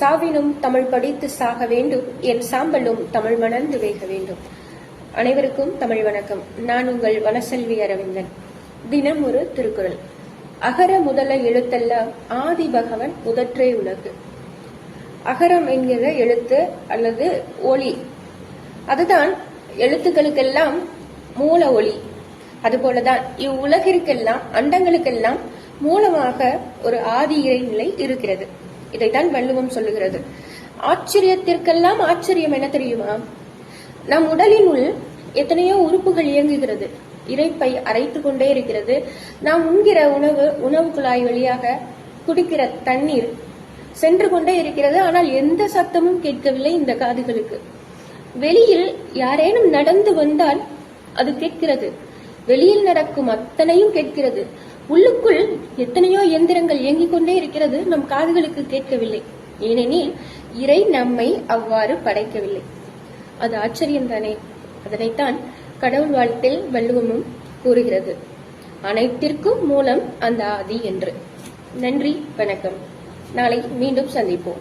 சாவினும் தமிழ் படித்து சாக வேண்டும், என் சாம்பலும் தமிழ் மணந்து வேக வேண்டும். அனைவருக்கும் தமிழ் வணக்கம். நான் உங்கள் வனசெல்வி அரவிந்தன். தினம் ஒரு திருக்குறள். அகர முதல எழுத்தெல்லாம் ஆதி பகவன் முதற்றே உலகு. அகரம் என்கிற எழுத்து அல்லது ஒளி, அதுதான் எழுத்துக்களுக்கெல்லாம் மூல ஒளி. அதுபோலதான் இவ்வுலகிற்கெல்லாம் அண்டங்களுக்கெல்லாம் மூலமாக ஒரு ஆதி இறைநிலை இருக்கிறது. இதைத்தான் வள்ளுவம் சொல்லுகிறது. ஆச்சரியத்திற்கெல்லாம் ஆச்சரியம் என்ன தெரியுமா? நம் உடலினுள் எத்தனையோ உறுப்புகள் இயங்குகிறது. இரைப்பை அரைத்து கொண்டே இருக்கிறது. நாம் உண்கிற உணவு குழாய் வழியாக குடிக்கிற தண்ணீர் சென்று கொண்டே இருக்கிறது. ஆனால் எந்த சத்தமும் கேட்கவில்லை இந்த காதுகளுக்கு. வெளியில் யாரேனும் நடந்து வந்தால் அது கேட்கிறது. வெளியில் நடக்கும் அத்தனையும் கேட்கிறது. உள்ளுக்குள் எத்தனையோ இயந்திரங்கள் இயங்கிக் கொண்டே இருக்கிறது. நம் காதுகளுக்கு கேட்கவில்லை. ஏனெனில் இறை நம்மை அவ்வாறு படைக்கவில்லை. அது ஆச்சரியம் தானே? அதனைத்தான் கடவுள் வாழ்த்தில் வள்ளுவமும் கூறுகிறது. அனைத்திற்கும் மூலம் அந்த ஆதி என்று. நன்றி, வணக்கம். நாளை மீண்டும் சந்திப்போம்.